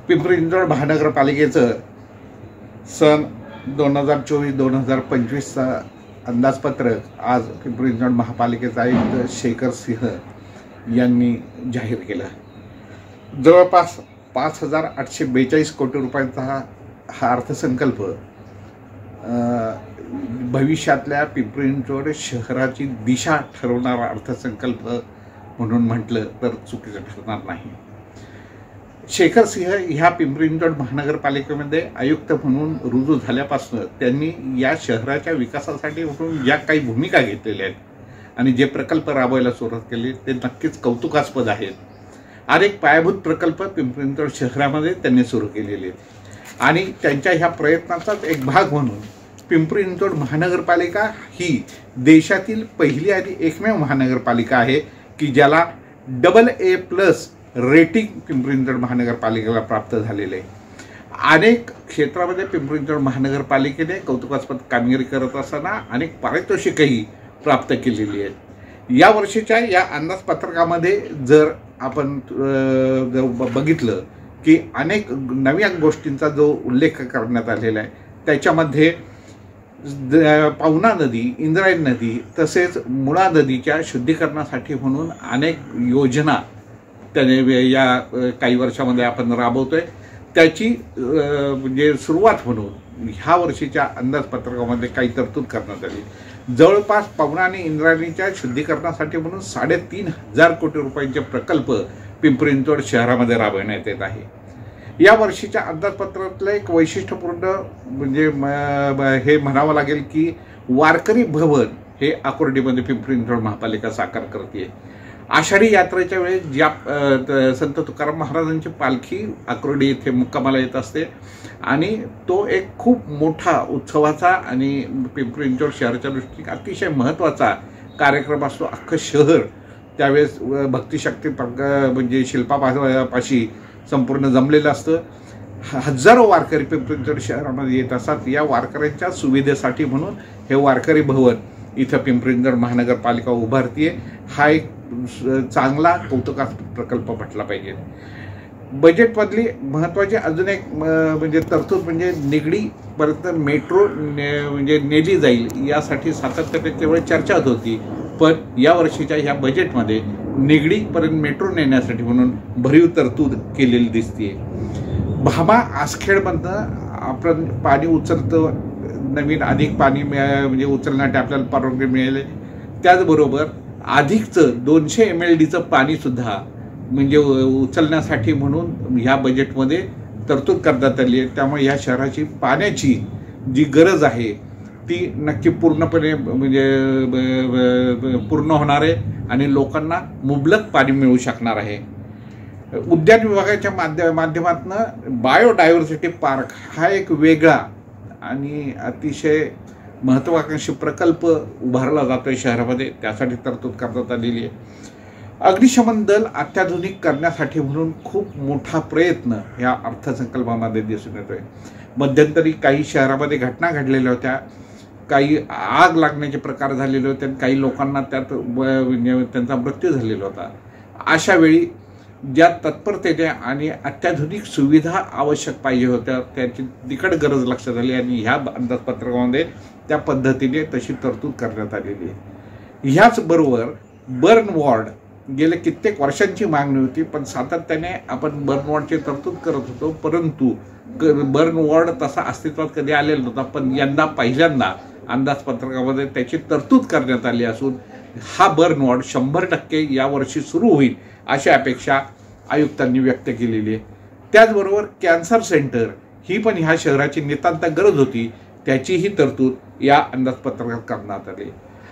पिंपरी चिंचवड महानगरपालिकेचं सन 2024-2025 अंदाजपत्रक आज पिंपरी चिंचवड महापालिकेचा आयुक्त शेखर सिंह यांनी जाहीर केलं। जवळपास 5,842 कोटी रुपयांचा हा अर्थसंकल्प भविष्यातल्या पिंपरी चिंचवड शहराची दिशा ठरवणारा अर्थसंकल्प म्हणून म्हटलं तर चुकीचं ठरणार नाही। शेखर सिंह ह्या पिंपरी चिंचवड महानगरपालिकेमध्ये आयुक्त म्हणून रुजू झाल्यापासून त्यांनी या शहराच्या विकासासाठी म्हणून ज्या काही भूमिका घेतलेल्या आहेत आणि जे प्रकल्प राबवायला सुरुवात केली ते नक्कीच कौतुकास्पद आहेत। अनेक पायाभूत प्रकल्प पिंपरी चिंचवड शहरामध्ये त्यांनी सुरू केलेले आहेत आणि त्यांच्या ह्या प्रयत्नाचाच एक भाग म्हणून पिंपरी चिंचवड महानगरपालिका ही देशातील पहिली आणि एकमेव महानगरपालिका आहे की ज्याला AA+ रेटिंग पिंपरी चिंचवड महानगरपालिकेला प्राप्त झालेले आहे। अनेक क्षेत्रामध्ये पिंपरी चिंचवड महानगरपालिकेने कौतुकास्पद कामगिरी करत असताना अनेक पारितोषिकही प्राप्त केलेली आहेत। या वर्षीच्या या अंदाजपत्रकामध्ये जर आपण बघितलं की अनेक नव्या गोष्टींचा जो उल्लेख करण्यात आलेला आहे त्याच्यामध्ये पवना नदी, इंद्रायणी नदी तसेच मुळा नदीच्या शुद्धीकरणासाठी म्हणून अनेक योजना त्याने या काही वर्षामध्ये आपण राबवतोय। त्याची म्हणजे सुरुवात म्हणून ह्या वर्षीच्या अंदाजपत्रकामध्ये काही तरतूद करण्यात आली। जवळपास पवना आणि इंद्रायणीच्या शुद्धीकरणासाठी म्हणून 3,500 कोटी रुपयांचे प्रकल्प पिंपरी चिंचवड शहरामध्ये राबवण्यात येत आहे। या वर्षीच्या अंदाजपत्रातलं एक वैशिष्ट्यपूर्ण म्हणजे हे म्हणावं लागेल की वारकरी भवन हे आकुर्डीमध्ये पिंपरी चिंचवड महापालिका साकार करते। आषाढी यात्रेच्या वेळेस ज्या संत तुकाराम महाराजांची पालखी आकुर्डी येथे मुक्कामाला येत असते आणि तो एक खूप मोठा उत्सवाचा आणि पिंपरी चिंचवड शहराच्या दृष्टीने अतिशय महत्त्वाचा कार्यक्रम असतो। अख्खं शहर त्यावेळेस भक्तिशक्ती म्हणजे शिल्पापाशी संपूर्ण जमलेलं असतं। हजारो वारकरी पिंपरी चिंचवड शहरामध्ये येत असतात। या वारकऱ्यांच्या सुविधेसाठी म्हणून हे वारकरी भवन इथं पिंपरी चिंचवड महानगरपालिका उभारतीये। हा एक चांगला कौतुकास्पद प्रकल्प म्हटला पाहिजे। बजेटमधली महत्त्वाची अजून एक म्हणजे तरतूद म्हणजे निगडीपर्यंत मेट्रो म्हणजे नेली जाईल यासाठी सातत्याने केवळ चर्चा होती, पण या वर्षीच्या ह्या बजेटमध्ये निगडीपर्यंत मेट्रो नेण्यासाठी म्हणून भरीव तरतूद केलेली दिसते। भामा आसखेडमधनं आपण पाणी उचलतो, नवीन अधिक पाणी म्हणजे उचलण्यासाठी आपल्याला परवानगी मिळेल। त्याचबरोबर अधिकचं 200 MLDचं पाणीसुद्धा म्हणजे उचलण्यासाठी म्हणून ह्या बजेटमध्ये तरतूद करण्यात आली आहे। त्यामुळे ह्या शहराची पाण्याची जी गरज आहे ती नक्की पूर्णपणे म्हणजे पूर्ण होणार आहे आणि लोकांना मुबलक पाणी मिळू शकणार आहे। उद्यान विभागाच्या माध्यमातून बायोडायव्हर्सिटी पार्क हा एक वेगळा आणि अतिशय महत्त्वाकांक्षी प्रकल्प उभारला जातोय शहरामध्ये, त्यासाठी तरतूद करण्यात आलेली आहे। अग्निशमन दल अत्याधुनिक करण्यासाठी म्हणून खूप मोठा प्रयत्न या अर्थसंकल्पामध्ये दिसून येतोय। मध्यंतरी काही शहरामध्ये घटना घडलेल्या होत्या, काही आग लागण्याचे प्रकार झालेले होते, काही लोकांना त्यात त्यांचा मृत्यू झालेला होता। अशा वेळी ज्या तत्परतेने आणि अत्याधुनिक सुविधा आवश्यक पाहिजे होत्या त्याची तिकड गरज लक्षात आली आणि ह्या अंदाजपत्रकामध्ये त्या पद्धतीने तशी तरतूद करण्यात आलेली आहे। ह्याचबरोबर बर्न वॉर्ड गेल्या कित्येक वर्षांची मागणी होती, पण सातत्याने आपण बर्न वॉर्डची तरतूद करत होतो, परंतु बर्न वॉर्ड तसा अस्तित्वात कधी आलेला नव्हता। पण यंदा पहिल्यांदा अंदाजपत्रकामध्ये त्याची तरतूद करण्यात आली असून हा बर्न वॉर्ड 100% यावर्षी सुरू होईल अशी अपेक्षा आयुक्तांनी व्यक्त केलेली आहे। त्याचबरोबर कॅन्सर सेंटर ही पण ह्या शहराची नितांत गरज होती, त्याचीही तरतूद या अंदाजपत्रकात करण्यात आली।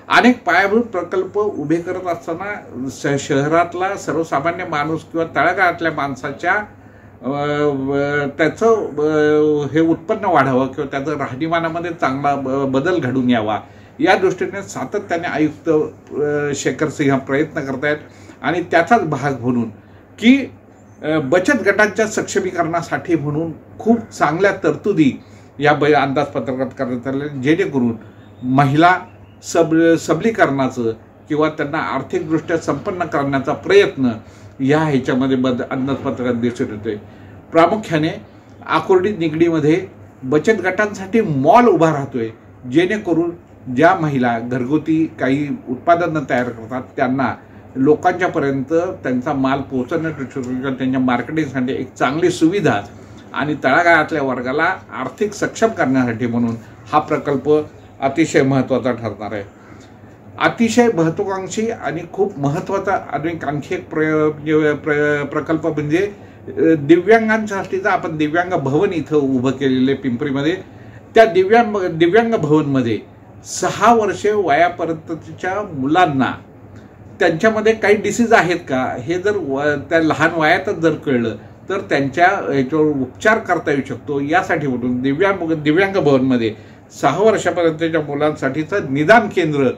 अनेक पायाभूत प्रकल्प उभे करत असताना शहरातला सर्वसामान्य माणूस किंवा तळागाळातल्या माणसाच्या त्याचं हे उत्पन्न वाढावं किंवा त्याचं राहणीमानामध्ये चांगला बदल घडून यावा या दृष्टीने सातत्याने आयुक्त शेखर सिंह प्रयत्न करत आहेत आणि त्याचाच भाग म्हणून की बचत गटांच्या सक्षमीकरणासाठी म्हणून खूप चांगल्या तरतुदी या अंदाजपत्रकात करण्यात आल्या, जेणेकरून महिला सबलीकरणाचं किंवा त्यांना आर्थिकदृष्ट्या संपन्न करण्याचा प्रयत्न या ह्याच्यामध्ये अंदाजपत्रकात दिसून येतोय। प्रामुख्याने आकुर्डी निगडीमध्ये बचत गटांसाठी मॉल उभा राहतोय, जेणेकरून ज्या महिला घरगुती काही उत्पादनं तयार करतात त्यांना लोकांच्यापर्यंत त्यांचा माल पोहोचवण्यासाठी, त्यांच्या मार्केटिंगसाठी एक चांगली सुविधा आणि तळागाळातल्या वर्गाला आर्थिक सक्षम करण्यासाठी म्हणून हा प्रकल्प अतिशय महत्त्वाचा ठरणार आहे. अतिशय महत्त्वाकांक्षी आणि खूप महत्त्वाचा आणखी एक प्रकल्प म्हणजे दिव्यांगांसाठीचा आपण दिव्यांग भवन इथं उभं केलेले पिंपरीमध्ये. त्या दिव्यांग भवनमध्ये 6 वर्षे वयापर्यंतच्या मुलांना त्यांच्यामध्ये काही डिसीज आहेत का हे जर त्या लहान वयातच जर कळलं तर त्यांच्या ह्याच्यावर उपचार करता येऊ शकतो. यासाठी म्हणून दिव्यांग भवनमध्ये 6 वर्षापर्यंतच्या मुलांसाठीचं निदान केंद्र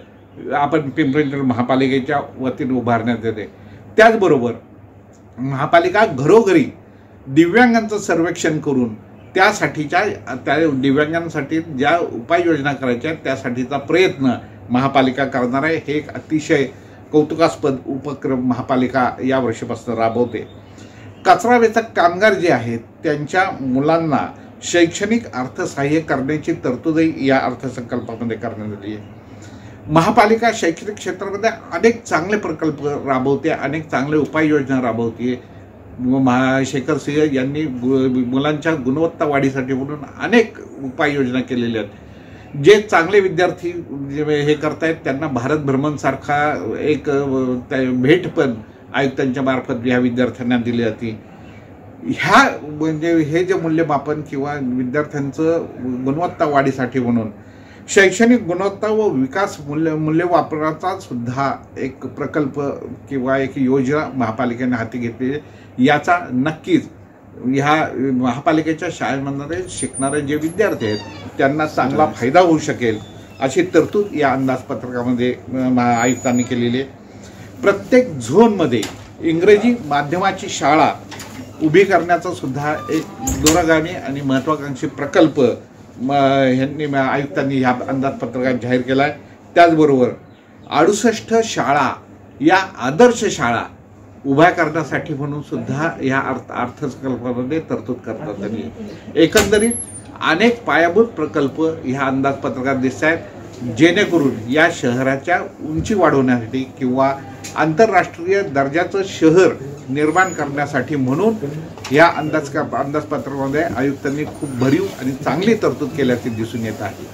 आपण पिंपरी महापालिकेच्या वतीने उभारण्यात येते. त्याचबरोबर महापालिका घरोघरी दिव्यांगांचं सर्वेक्षण करून त्यासाठीच्या त्या दिव्यांगांसाठी ज्या उपाययोजना करायच्या त्यासाठीचा प्रयत्न महापालिका करणार आहे. हे एक अतिशय कौतुकास्पद उपक्रम महापालिका या वर्षीपासून राबवते. कचरा वेचक कामगार जे आहेत त्यांच्या मुलांना शैक्षणिक अर्थसहाय्य करण्याची तरतूदही या अर्थसंकल्पामध्ये करण्यात आली आहे. महापालिका शैक्षणिक क्षेत्रामध्ये अनेक चांगले प्रकल्प राबवते, अनेक चांगले उपाययोजना राबवते. शेखर सिंह यांनी मुलांच्या गुणवत्ता वाढीसाठी म्हणून अनेक उपाययोजना केलेल्या आहेत. जे चांगले विद्यार्थी हे करतायत त्यांना भारत भ्रमणसारखा एक भेट पण आयुक्तांच्या मार्फत ह्या विद्यार्थ्यांना दिली जाते. ह्या म्हणजे हे जे मूल्यमापन किंवा विद्यार्थ्यांचं गुणवत्ता वाढीसाठी म्हणून शैक्षणिक गुणवत्ता व विकास मूल्यमापनाचा सुद्धा एक प्रकल्प किंवा एक योजना महापालिकेने हाती घेतली. याचा नक्कीच ह्या महापालिकेच्या शाळांमध्ये शिकणारे जे विद्यार्थी आहेत त्यांना चांगला फायदा होऊ शकेल अशी तरतूद या अंदाजपत्रकामध्ये आयुक्तांनी केलेली आहे. प्रत्येक झोनमध्ये इंग्रजी माध्यमाची शाळा उभी करण्याचा सुद्धा एक दूरगामी आणि महत्त्वाकांक्षी प्रकल्प आयुक्तांनी ह्या अंदाजपत्रकात जाहीर केला आहे. त्याचबरोबर 68 शाळा या आदर्श शाळा उभ्या करण्यासाठी म्हणून सुद्धा या अर्थसंकल्पामध्ये तरतूद करण्यात आली. एकंदरीत अनेक पायाभूत प्रकल्प ह्या अंदाजपत्रकात दिसत आहेत, जेणेकरून या शहराच्या उंची वाढवण्यासाठी किंवा आंतरराष्ट्रीय दर्जाचं शहर निर्माण करण्यासाठी म्हणून या अंदाजपत्रकामध्ये आयुक्तांनी खूप भरीव आणि चांगली तरतूद केल्याचे दिसून येत आहे.